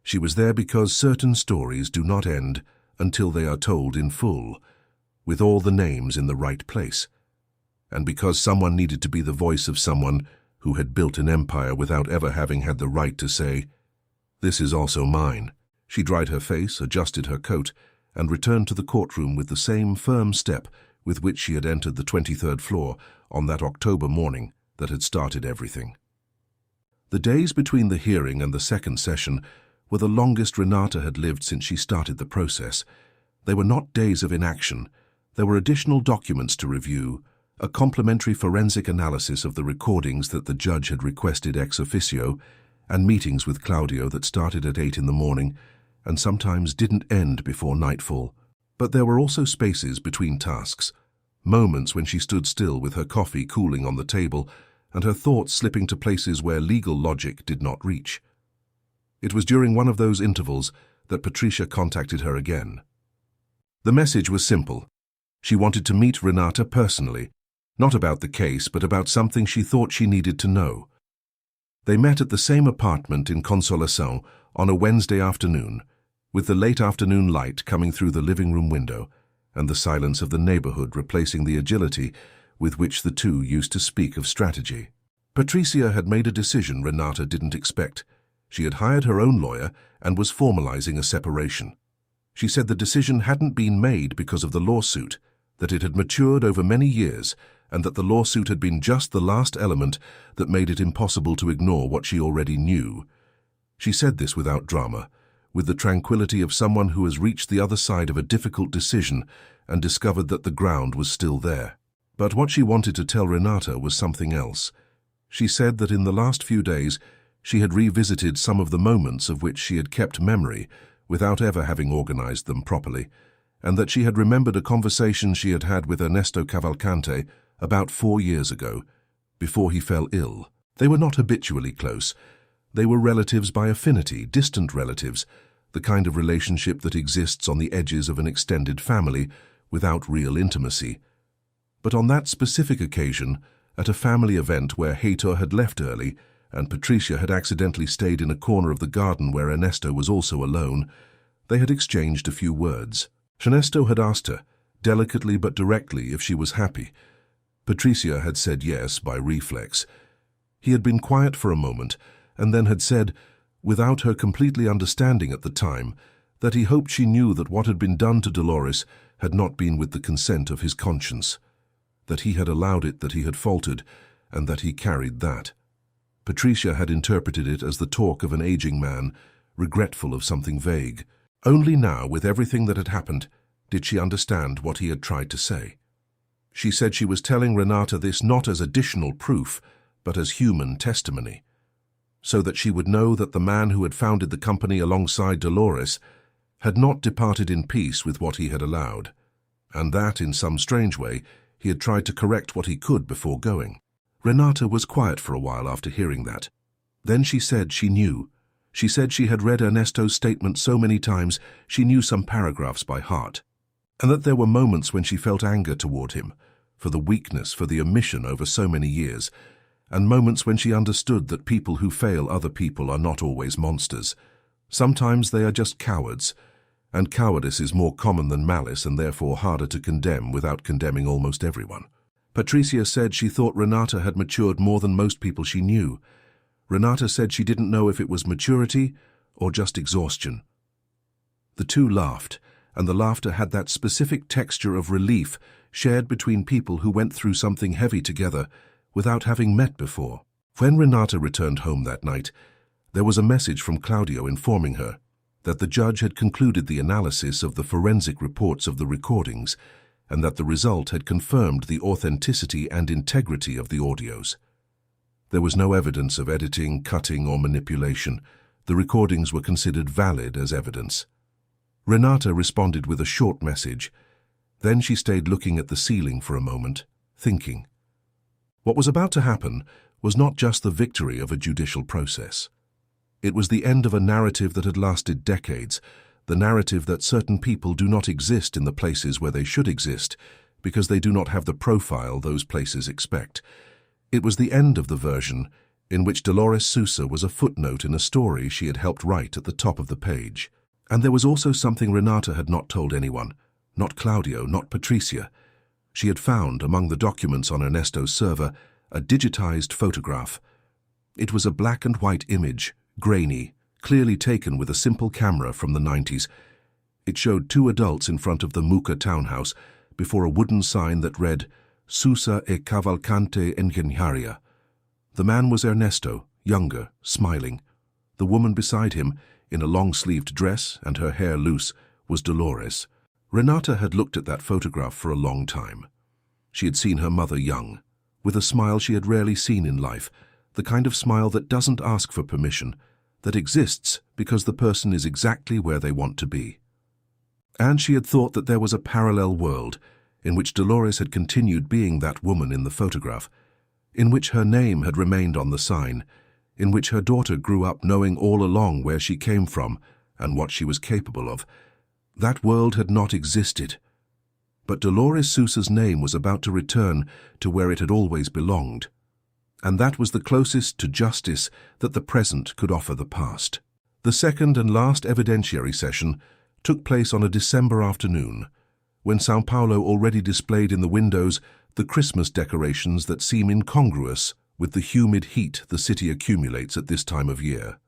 She was there because certain stories do not end until they are told in full, with all the names in the right place, and because someone needed to be the voice of someone who had built an empire without ever having had the right to say, "This is also mine." She dried her face, adjusted her coat, and returned to the courtroom with the same firm step with which she had entered the 23rd floor on that October morning that had started everything. The days between the hearing and the second session were the longest Renata had lived since she started the process. They were not days of inaction. There were additional documents to review, a complimentary forensic analysis of the recordings that the judge had requested ex officio, and meetings with Claudio that started at 8 in the morning and sometimes didn't end before nightfall. But there were also spaces between tasks, moments when she stood still with her coffee cooling on the table and her thoughts slipping to places where legal logic did not reach. It was during one of those intervals that Patricia contacted her again. The message was simple. She wanted to meet Renata personally, not about the case, but about something she thought she needed to know. They met at the same apartment in Consolação on a Wednesday afternoon, with the late afternoon light coming through the living room window and the silence of the neighborhood replacing the agility with which the two used to speak of strategy. Patricia had made a decision Renata didn't expect. She had hired her own lawyer and was formalizing a separation. She said the decision hadn't been made because of the lawsuit, that it had matured over many years, and that the lawsuit had been just the last element that made it impossible to ignore what she already knew. She said this without drama, with the tranquility of someone who has reached the other side of a difficult decision and discovered that the ground was still there. But what she wanted to tell Renata was something else. She said that in the last few days she had revisited some of the moments of which she had kept memory without ever having organized them properly, and that she had remembered a conversation she had had with Ernesto Cavalcante about 4 years ago, before he fell ill. They were not habitually close. They were relatives by affinity, distant relatives, the kind of relationship that exists on the edges of an extended family without real intimacy. But on that specific occasion, at a family event where Heitor had left early and Patricia had accidentally stayed in a corner of the garden where Ernesto was also alone, they had exchanged a few words. Ernesto had asked her, delicately but directly, if she was happy. Patricia had said yes by reflex. He had been quiet for a moment, and then had said, without her completely understanding at the time, that he hoped she knew that what had been done to Dolores had not been with the consent of his conscience, that he had allowed it, that he had faltered, and that he carried that. Patricia had interpreted it as the talk of an aging man, regretful of something vague. Only now, with everything that had happened, did she understand what he had tried to say. She said she was telling Renata this not as additional proof, but as human testimony, so that she would know that the man who had founded the company alongside Dolores had not departed in peace with what he had allowed, and that, in some strange way, he had tried to correct what he could before going. Renata was quiet for a while after hearing that. Then she said she knew. She said she had read Ernesto's statement so many times she knew some paragraphs by heart, and that there were moments when she felt anger toward him, for the weakness, for the omission over so many years, and moments when she understood that people who fail other people are not always monsters. Sometimes they are just cowards, and cowardice is more common than malice and therefore harder to condemn without condemning almost everyone. Patricia said she thought Renata had matured more than most people she knew. Renata said she didn't know if it was maturity or just exhaustion. The two laughed, and the laughter had that specific texture of relief shared between people who went through something heavy together without having met before. When Renata returned home that night, there was a message from Claudio informing her that the judge had concluded the analysis of the forensic reports of the recordings and that the result had confirmed the authenticity and integrity of the audios. There was no evidence of editing, cutting, or manipulation. The recordings were considered valid as evidence. Renata responded with a short message. Then she stayed looking at the ceiling for a moment, thinking. What was about to happen was not just the victory of a judicial process. It was the end of a narrative that had lasted decades, the narrative that certain people do not exist in the places where they should exist because they do not have the profile those places expect. It was the end of the version in which Dolores Sousa was a footnote in a story she had helped write at the top of the page. And there was also something Renata had not told anyone, not Claudio, not Patricia. She had found, among the documents on Ernesto's server, a digitized photograph. It was a black and white image, grainy, clearly taken with a simple camera from the 90s. It showed two adults in front of the Muca townhouse before a wooden sign that read, Sousa e Cavalcante Engenharia. The man was Ernesto, younger, smiling. The woman beside him, in a long-sleeved dress and her hair loose, was Dolores. Renata had looked at that photograph for a long time. She had seen her mother young, with a smile she had rarely seen in life, the kind of smile that doesn't ask for permission, that exists because the person is exactly where they want to be. And she had thought that there was a parallel world in which Dolores had continued being that woman in the photograph, in which her name had remained on the sign, in which her daughter grew up knowing all along where she came from and what she was capable of. That world had not existed. But Dolores Sousa's name was about to return to where it had always belonged, and that was the closest to justice that the present could offer the past. The second and last evidentiary session took place on a December afternoon, when São Paulo already displayed in the windows the Christmas decorations that seem incongruous with the humid heat the city accumulates at this time of year.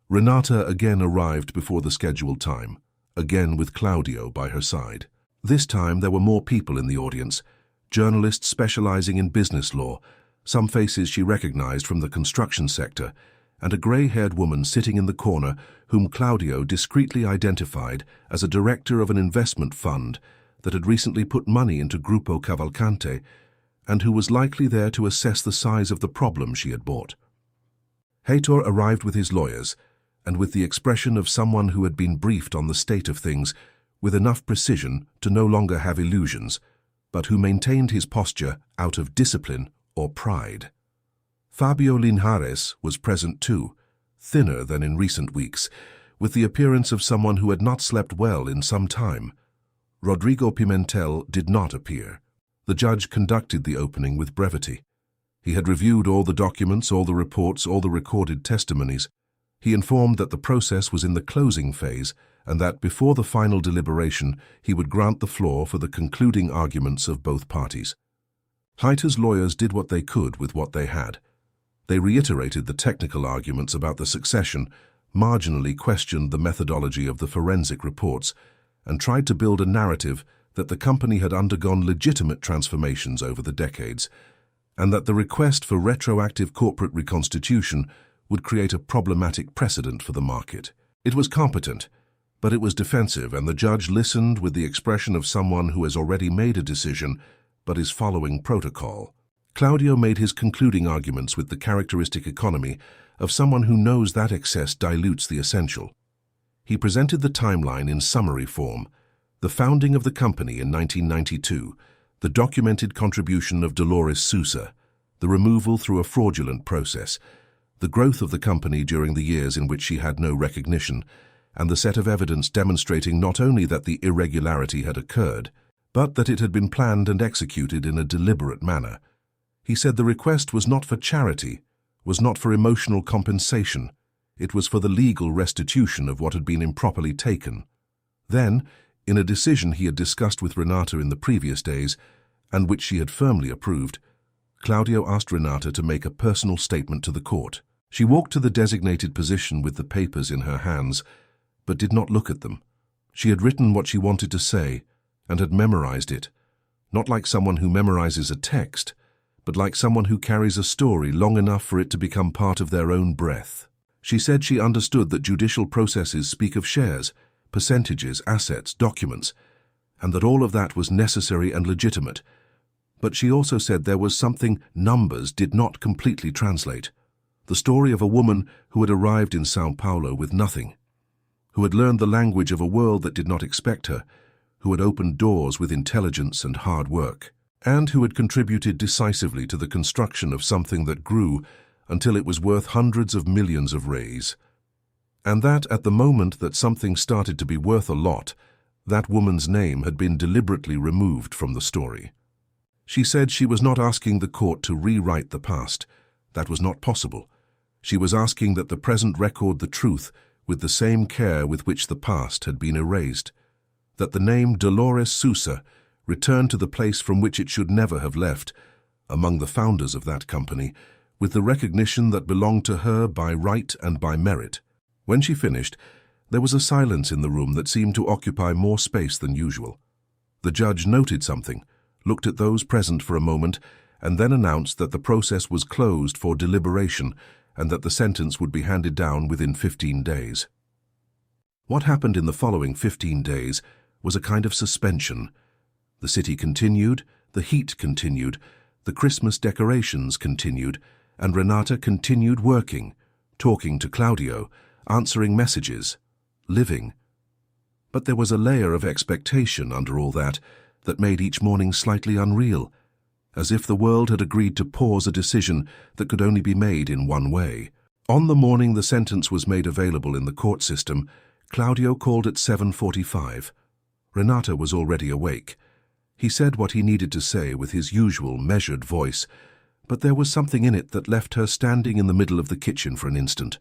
Renata again arrived before the scheduled time, again with Claudio by her side. This time there were more people in the audience, journalists specializing in business law, some faces she recognized from the construction sector, and a gray-haired woman sitting in the corner whom Claudio discreetly identified as a director of an investment fund that had recently put money into Grupo Cavalcante and who was likely there to assess the size of the problem she had bought. Heitor arrived with his lawyers, and with the expression of someone who had been briefed on the state of things with enough precision to no longer have illusions, but who maintained his posture out of discipline or pride. Fabio Linhares was present too, thinner than in recent weeks, with the appearance of someone who had not slept well in some time. Rodrigo Pimentel did not appear. The judge conducted the opening with brevity. He had reviewed all the documents, all the reports, all the recorded testimonies. He informed that the process was in the closing phase and that before the final deliberation he would grant the floor for the concluding arguments of both parties. Heiter's lawyers did what they could with what they had. They reiterated the technical arguments about the succession, marginally questioned the methodology of the forensic reports, and tried to build a narrative that the company had undergone legitimate transformations over the decades, and that the request for retroactive corporate reconstitution would create a problematic precedent for the market. It was competent, but it was defensive, and the judge listened with the expression of someone who has already made a decision but is following protocol. Claudio made his concluding arguments with the characteristic economy of someone who knows that excess dilutes the essential. He presented the timeline in summary form: the founding of the company in 1992, the documented contribution of Dolores Sousa, the removal through a fraudulent process, the growth of the company during the years in which she had no recognition, and the set of evidence demonstrating not only that the irregularity had occurred, but that it had been planned and executed in a deliberate manner. He said the request was not for charity, was not for emotional compensation. It was for the legal restitution of what had been improperly taken. Then, in a decision he had discussed with Renata in the previous days, and which she had firmly approved, Claudio asked Renata to make a personal statement to the court. She walked to the designated position with the papers in her hands, but did not look at them. She had written what she wanted to say, and had memorized it, not like someone who memorizes a text, but like someone who carries a story long enough for it to become part of their own breath. She said she understood that judicial processes speak of shares, percentages, assets, documents, and that all of that was necessary and legitimate. But she also said there was something numbers did not completely translate. The story of a woman who had arrived in São Paulo with nothing, who had learned the language of a world that did not expect her, who had opened doors with intelligence and hard work, and who had contributed decisively to the construction of something that grew until it was worth hundreds of millions of reais. And that at the moment that something started to be worth a lot, that woman's name had been deliberately removed from the story. She said she was not asking the court to rewrite the past. That was not possible. She was asking that the present record the truth with the same care with which the past had been erased, that the name Dolores Sousa returned to the place from which it should never have left, among the founders of that company, with the recognition that belonged to her by right and by merit. When she finished, there was a silence in the room that seemed to occupy more space than usual. The judge noted something, looked at those present for a moment, and then announced that the process was closed for deliberation and that the sentence would be handed down within 15 days. What happened in the following 15 days was a kind of suspension. The city continued, the heat continued, the Christmas decorations continued, and Renata continued working, talking to Claudio, answering messages, living. But there was a layer of expectation under all that made each morning slightly unreal, as if the world had agreed to pause a decision that could only be made in one way. On the morning the sentence was made available in the court system, Claudio called at 7:45. Renata was already awake. He said what he needed to say with his usual measured voice, but there was something in it that left her standing in the middle of the kitchen for an instant.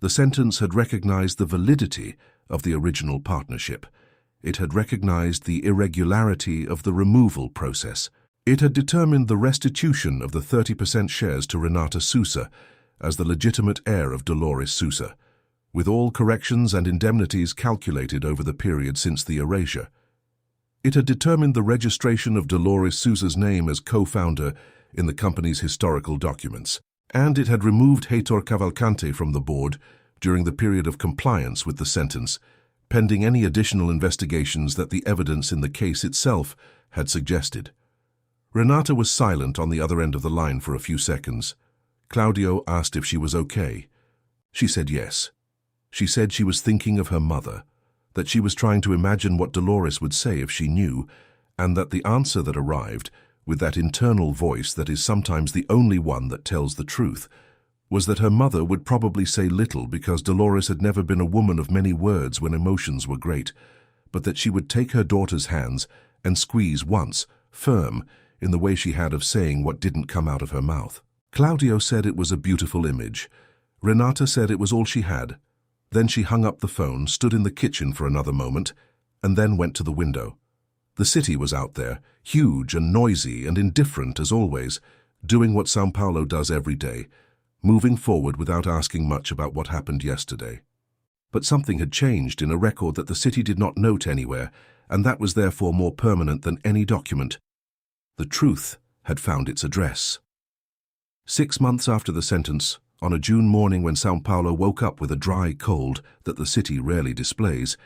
The sentence had recognized the validity of the original partnership. It had recognized the irregularity of the removal process. It had determined the restitution of the 30% shares to Renata Sousa as the legitimate heir of Dolores Sousa, with all corrections and indemnities calculated over the period since the erasure. It had determined the registration of Dolores Sousa's name as co-founder in the company's historical documents, and it had removed Heitor Cavalcante from the board during the period of compliance with the sentence, pending any additional investigations that the evidence in the case itself had suggested. Renata was silent on the other end of the line for a few seconds. Claudio asked if she was okay. She said yes. She said she was thinking of her mother, that she was trying to imagine what Dolores would say if she knew, and that the answer that arrived, with that internal voice that is sometimes the only one that tells the truth, was that her mother would probably say little because Dolores had never been a woman of many words when emotions were great, but that she would take her daughter's hands and squeeze once, firm, in the way she had of saying what didn't come out of her mouth. Claudio said it was a beautiful image. Renata said it was all she had. Then she hung up the phone, stood in the kitchen for another moment, and then went to the window. The city was out there, huge and noisy and indifferent as always, doing what São Paulo does every day, moving forward without asking much about what happened yesterday. But something had changed in a record that the city did not note anywhere, and that was therefore more permanent than any document. The truth had found its address. 6 months after the sentence, on a June morning when São Paulo woke up with a dry cold that the city rarely displays,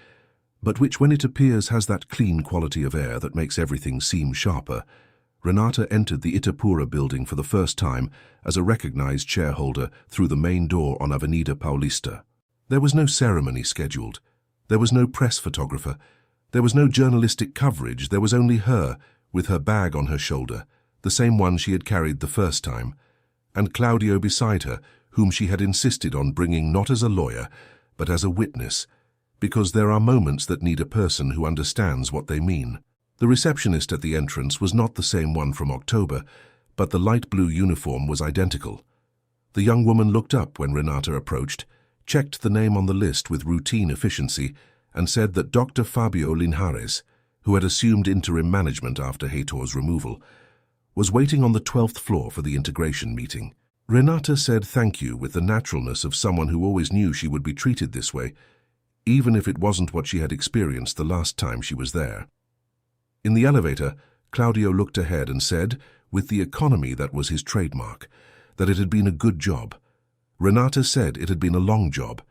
but which when it appears has that clean quality of air that makes everything seem sharper, Renata entered the Itapura building for the first time as a recognized shareholder through the main door on Avenida Paulista. There was no ceremony scheduled. There was no press photographer. There was no journalistic coverage. There was only her, with her bag on her shoulder, the same one she had carried the first time, and Claudio beside her, whom she had insisted on bringing not as a lawyer, but as a witness, because there are moments that need a person who understands what they mean. The receptionist at the entrance was not the same one from October, but the light blue uniform was identical. The young woman looked up when Renata approached, checked the name on the list with routine efficiency, and said that Dr. Fabio Linhares, who had assumed interim management after Heitor's removal, was waiting on the 12th floor for the integration meeting. Renata said thank you with the naturalness of someone who always knew she would be treated this way, even if it wasn't what she had experienced the last time she was there. In the elevator, Claudio looked ahead and said, with the economy that was his trademark, that it had been a good job. Renata said it had been a long job.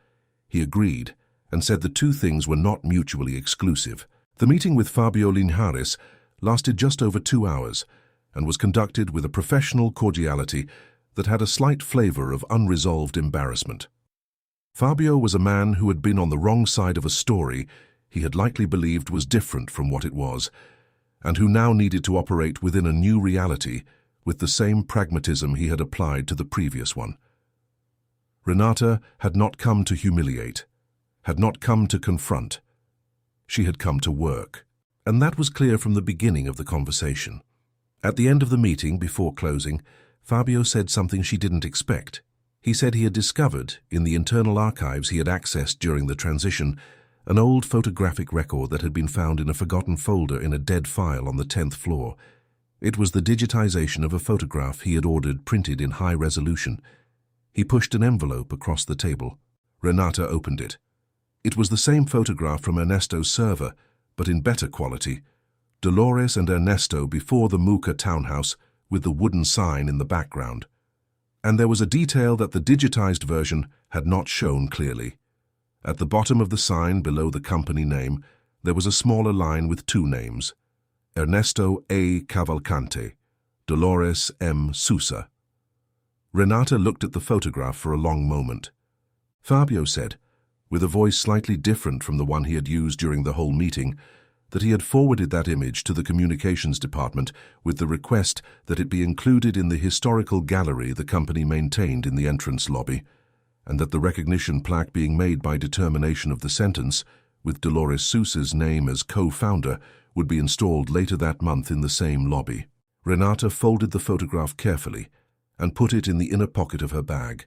He agreed, and said the two things were not mutually exclusive. The meeting with Fabio Linhares lasted just over 2 hours, and was conducted with a professional cordiality that had a slight flavor of unresolved embarrassment. Fabio was a man who had been on the wrong side of a story he had likely believed was different from what it was, and who now needed to operate within a new reality with the same pragmatism he had applied to the previous one. Renata had not come to humiliate, had not come to confront. She had come to work, and that was clear from the beginning of the conversation. At the end of the meeting, before closing, Fabio said something she didn't expect. He said he had discovered, in the internal archives he had accessed during the transition, an old photographic record that had been found in a forgotten folder in a dead file on the 10th floor. It was the digitization of a photograph he had ordered printed in high resolution. He pushed an envelope across the table. Renata opened it. It was the same photograph from Ernesto's server, but in better quality. Dolores and Ernesto before the Muca townhouse, with the wooden sign in the background. And there was a detail that the digitized version had not shown clearly. At the bottom of the sign, below the company name, there was a smaller line with 2 names: Ernesto A. Cavalcante, Dolores M. Sousa. Renata looked at the photograph for a long moment. Fabio said, with a voice slightly different from the one he had used during the whole meeting, that he had forwarded that image to the communications department with the request that it be included in the historical gallery the company maintained in the entrance lobby, and that the recognition plaque being made by determination of the sentence, with Dolores Sousa's name as co-founder, would be installed later that month in the same lobby. Renata folded the photograph carefully and put it in the inner pocket of her bag.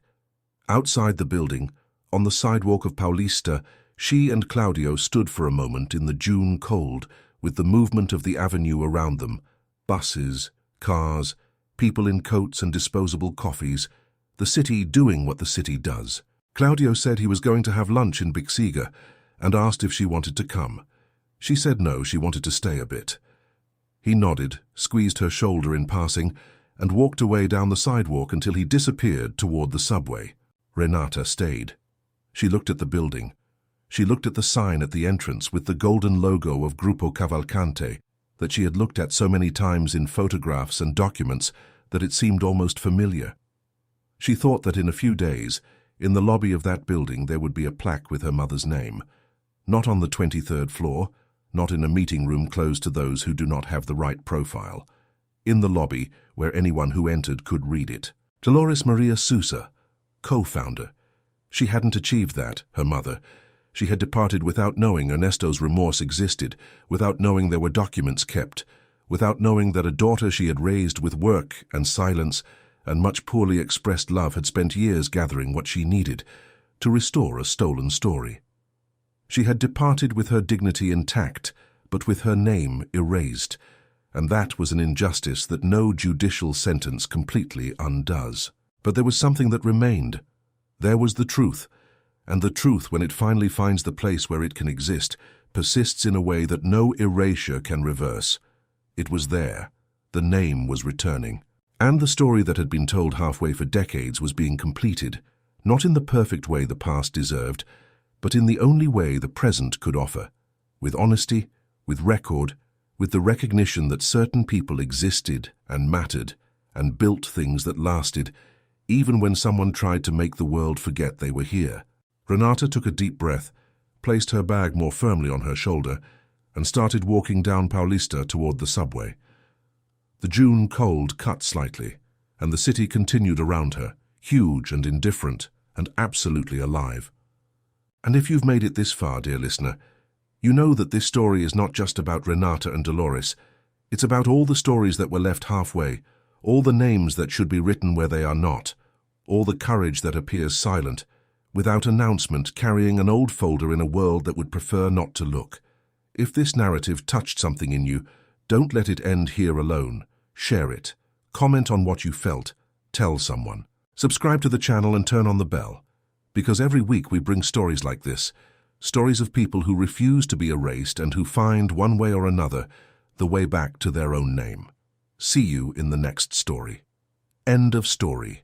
Outside the building, on the sidewalk of Paulista, she and Claudio stood for a moment in the June cold, with the movement of the avenue around them, buses, cars, people in coats and disposable coffees, the city doing what the city does. Claudio said he was going to have lunch in Bixiga and asked if she wanted to come. She said no, she wanted to stay a bit. He nodded, squeezed her shoulder in passing, and walked away down the sidewalk until he disappeared toward the subway. Renata stayed. She looked at the building. She looked at the sign at the entrance with the golden logo of Grupo Cavalcante that she had looked at so many times in photographs and documents that it seemed almost familiar. She thought that in a few days, in the lobby of that building, there would be a plaque with her mother's name. Not on the 23rd floor, not in a meeting room closed to those who do not have the right profile. In the lobby, where anyone who entered could read it. Dolores Maria Sousa, co-founder. She hadn't achieved that, her mother. She had departed without knowing Ernesto's remorse existed, without knowing there were documents kept, without knowing that a daughter she had raised with work and silence and much poorly expressed love had spent years gathering what she needed to restore a stolen story. She had departed with her dignity intact, but with her name erased, and that was an injustice that no judicial sentence completely undoes. But there was something that remained. There was the truth, and the truth, when it finally finds the place where it can exist, persists in a way that no erasure can reverse. It was there. The name was returning. And the story that had been told halfway for decades was being completed, not in the perfect way the past deserved, but in the only way the present could offer, with honesty, with record, with the recognition that certain people existed and mattered and built things that lasted, even when someone tried to make the world forget they were here. Renata took a deep breath, placed her bag more firmly on her shoulder, and started walking down Paulista toward the subway. The June cold cut slightly, and the city continued around her, huge and indifferent and absolutely alive. And if you've made it this far, dear listener, you know that this story is not just about Renata and Dolores. It's about all the stories that were left halfway, all the names that should be written where they are not, all the courage that appears silent, without announcement, carrying an old folder in a world that would prefer not to look. If this narrative touched something in you, don't let it end here alone. Share it. Comment on what you felt. Tell someone. Subscribe to the channel and turn on the bell, because every week we bring stories like this, stories of people who refuse to be erased and who find, one way or another, the way back to their own name. See you in the next story. End of story.